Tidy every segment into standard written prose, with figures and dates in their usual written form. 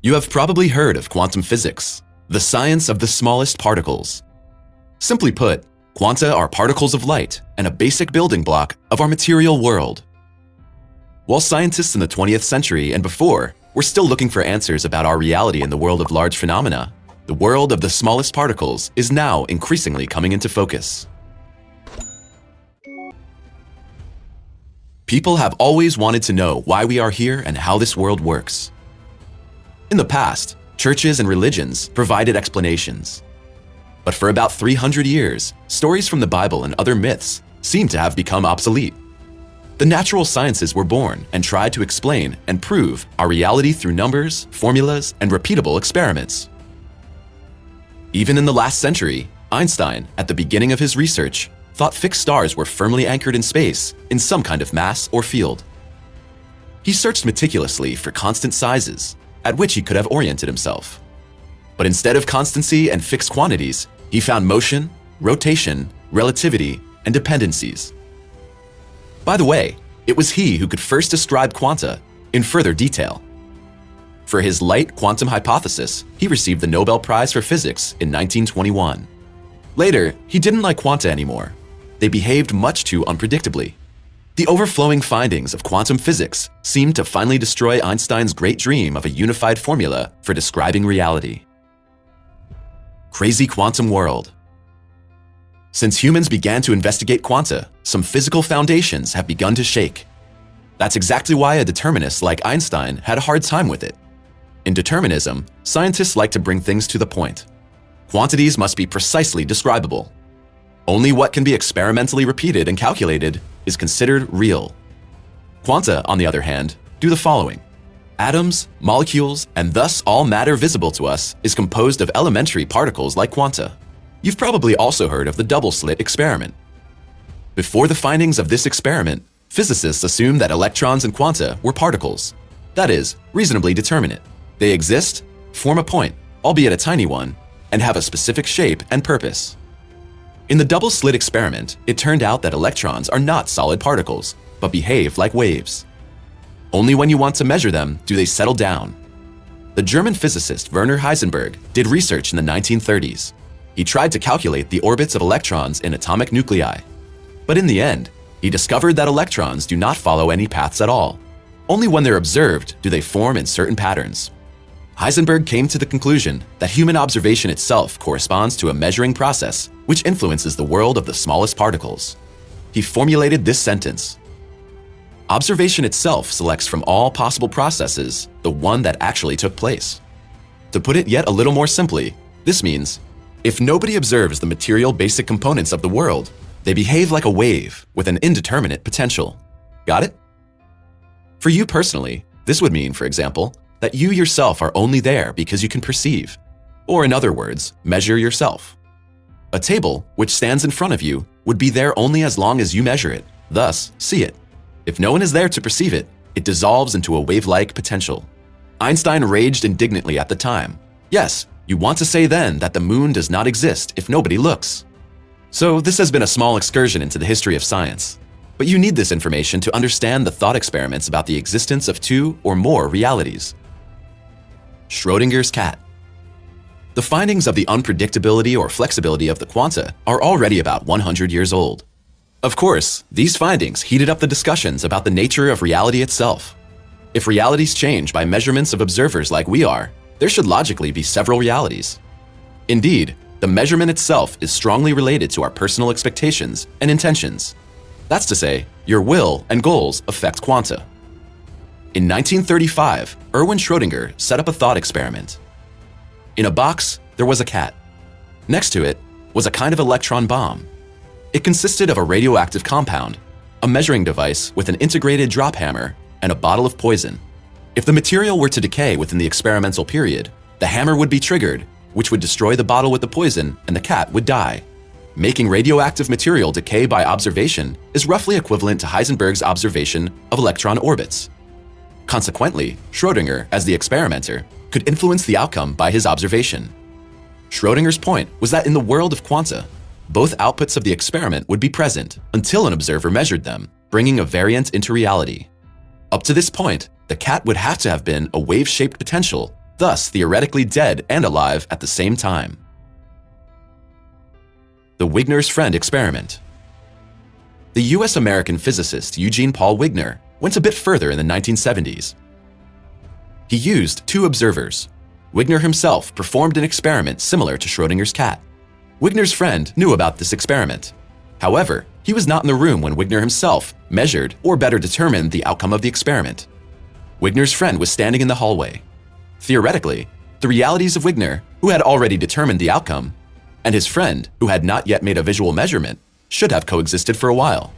You have probably heard of quantum physics, the science of the smallest particles. Simply put, quanta are particles of light and a basic building block of our material world. While scientists in the 20th century and before were still looking for answers about our reality in the world of large phenomena, the world of the smallest particles is now increasingly coming into focus. People have always wanted to know why we are here and how this world works. In the past, churches and religions provided explanations. But for about 300 years, stories from the Bible and other myths seem to have become obsolete. The natural sciences were born and tried to explain and prove our reality through numbers, formulas, and repeatable experiments. Even in the last century, Einstein, at the beginning of his research, thought fixed stars were firmly anchored in space in some kind of mass or field. He searched meticulously for constant sizes at which he could have oriented himself. But instead of constancy and fixed quantities, he found motion, rotation, relativity, and dependencies. By the way, it was he who could first describe quanta in further detail. For his light quantum hypothesis, he received the Nobel Prize for Physics in 1921. Later, he didn't like quanta anymore. They behaved much too unpredictably. The overflowing findings of quantum physics seemed to finally destroy Einstein's great dream of a unified formula for describing reality. Crazy quantum world. Since humans began to investigate quanta, some physical foundations have begun to shake. That's exactly why a determinist like Einstein had a hard time with it. In determinism, scientists like to bring things to the point. Quantities must be precisely describable. Only what can be experimentally repeated and calculated is considered real. Quanta, on the other hand, do the following. Atoms, molecules, and thus all matter visible to us is composed of elementary particles like quanta. You've probably also heard of the double-slit experiment. Before the findings of this experiment, physicists assumed that electrons and quanta were particles. That is, reasonably determinate. They exist, form a point, albeit a tiny one, and have a specific shape and purpose. In the double-slit experiment, it turned out that electrons are not solid particles, but behave like waves. Only when you want to measure them do they settle down. The German physicist Werner Heisenberg did research in the 1930s. He tried to calculate the orbits of electrons in atomic nuclei. But in the end, he discovered that electrons do not follow any paths at all. Only when they're observed do they form in certain patterns. Heisenberg came to the conclusion that human observation itself corresponds to a measuring process which influences the world of the smallest particles. He formulated this sentence: observation itself selects from all possible processes the one that actually took place. To put it yet a little more simply, this means if nobody observes the material basic components of the world, they behave like a wave with an indeterminate potential. Got it? For you personally, this would mean, for example, that you yourself are only there because you can perceive, or in other words, measure yourself. A table, which stands in front of you, would be there only as long as you measure it, thus see it. If no one is there to perceive it, it dissolves into a wave-like potential. Einstein raged indignantly at the time. Yes, you want to say then that the moon does not exist if nobody looks. So this has been a small excursion into the history of science. But you need this information to understand the thought experiments about the existence of two or more realities. Schrodinger's cat. The findings of the unpredictability or flexibility of the quanta are already about 100 years old. Of course, these findings heated up the discussions about the nature of reality itself. If realities change by measurements of observers like we are, there should logically be several realities. Indeed, the measurement itself is strongly related to our personal expectations and intentions. That's to say, your will and goals affect quanta. In 1935, Erwin Schrödinger set up a thought experiment. In a box, there was a cat. Next to it was a kind of electron bomb. It consisted of a radioactive compound, a measuring device with an integrated drop hammer, and a bottle of poison. If the material were to decay within the experimental period, the hammer would be triggered, which would destroy the bottle with the poison, and the cat would die. Making radioactive material decay by observation is roughly equivalent to Heisenberg's observation of electron orbits. Consequently, Schrödinger, as the experimenter, could influence the outcome by his observation. Schrödinger's point was that in the world of quanta, both outputs of the experiment would be present until an observer measured them, bringing a variant into reality. Up to this point, the cat would have to have been a wave-shaped potential thus theoretically dead and alive at the same time. The Wigners' friend experiment. The US-American physicist Eugene Paul Wigner went a bit further in the 1970s. He used two observers. Wigner himself performed an experiment similar to Schrodinger's cat. Wigner's friend knew about this experiment. However, he was not in the room when Wigner himself measured or better determined the outcome of the experiment. Wigner's friend was standing in the hallway. Theoretically, the realities of Wigner, who had already determined the outcome, and his friend, who had not yet made a visual measurement, should have coexisted for a while.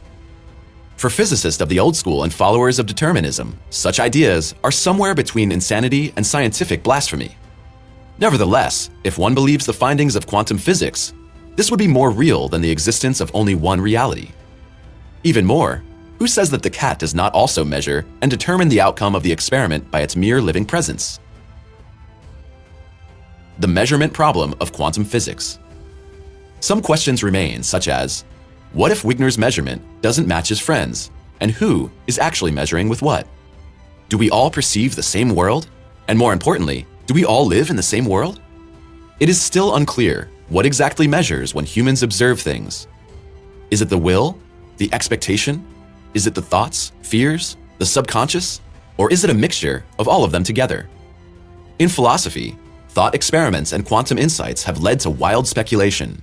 For physicists of the old school and followers of determinism, such ideas are somewhere between insanity and scientific blasphemy. Nevertheless, if one believes the findings of quantum physics, this would be more real than the existence of only one reality. Even more, who says that the cat does not also measure and determine the outcome of the experiment by its mere living presence? The measurement problem of quantum physics. Some questions remain, such as, what if Wigner's measurement doesn't match his friend's, and who is actually measuring with what? Do we all perceive the same world? And more importantly, do we all live in the same world? It is still unclear what exactly measures when humans observe things. Is it the will? The expectation? Is it the thoughts, fears, the subconscious? Or is it a mixture of all of them together? In philosophy, thought experiments and quantum insights have led to wild speculation.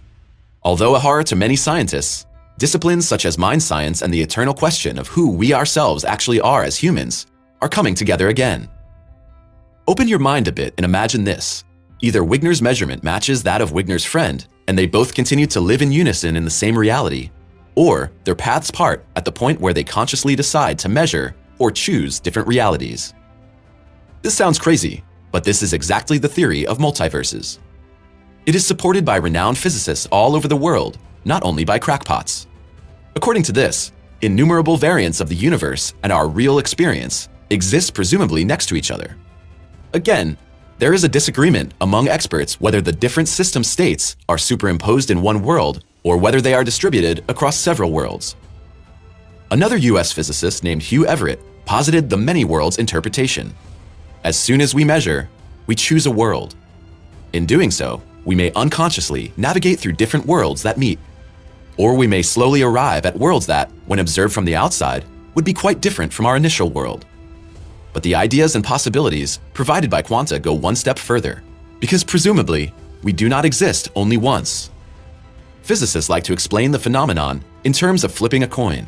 Although a horror to many scientists, disciplines such as mind science and the eternal question of who we ourselves actually are as humans are coming together again. Open your mind a bit and imagine this. Either Wigner's measurement matches that of Wigner's friend, and they both continue to live in unison in the same reality, or their paths part at the point where they consciously decide to measure or choose different realities. This sounds crazy, but this is exactly the theory of multiverses. It is supported by renowned physicists all over the world, not only by crackpots. According to this, innumerable variants of the universe and our real experience exist presumably next to each other. Again, there is a disagreement among experts whether the different system states are superimposed in one world or whether they are distributed across several worlds. Another US physicist named Hugh Everett posited the many worlds interpretation. As soon as we measure, we choose a world. In doing so, we may unconsciously navigate through different worlds that meet. Or we may slowly arrive at worlds that, when observed from the outside, would be quite different from our initial world. But the ideas and possibilities provided by Quanta go one step further, because presumably, we do not exist only once. Physicists like to explain the phenomenon in terms of flipping a coin.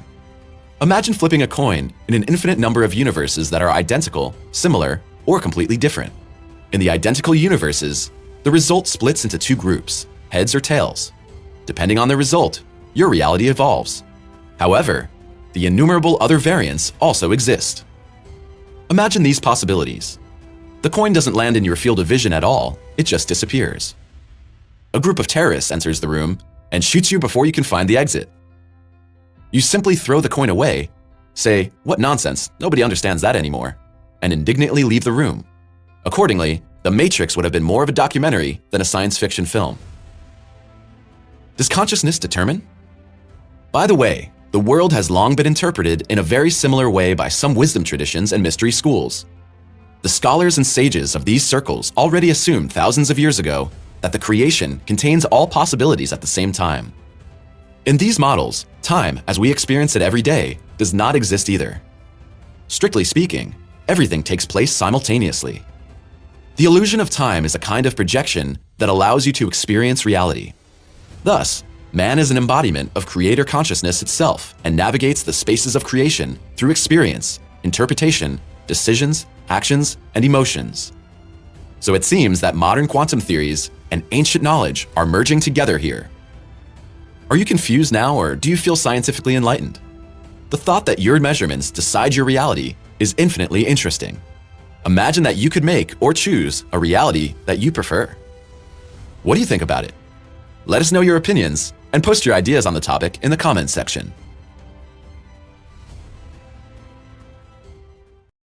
Imagine flipping a coin in an infinite number of universes that are identical, similar, or completely different. In the identical universes, the result splits into two groups, heads or tails. Depending on the result, your reality evolves. However, the innumerable other variants also exist. Imagine these possibilities. The coin doesn't land in your field of vision at all, it just disappears. A group of terrorists enters the room and shoots you before you can find the exit. You simply throw the coin away, say, "What nonsense, nobody understands that anymore," and indignantly leave the room. Accordingly, The Matrix would have been more of a documentary than a science fiction film. Does consciousness determine? By the way, the world has long been interpreted in a very similar way by some wisdom traditions and mystery schools. The scholars and sages of these circles already assumed thousands of years ago that the creation contains all possibilities at the same time. In these models, time, as we experience it every day, does not exist either. Strictly speaking, everything takes place simultaneously. The illusion of time is a kind of projection that allows you to experience reality. Thus, man is an embodiment of creator consciousness itself and navigates the spaces of creation through experience, interpretation, decisions, actions, and emotions. So it seems that modern quantum theories and ancient knowledge are merging together here. Are you confused now, or do you feel scientifically enlightened? The thought that your measurements decide your reality is infinitely interesting. Imagine that you could make or choose a reality that you prefer. What do you think about it? Let us know your opinions and post your ideas on the topic in the comments section.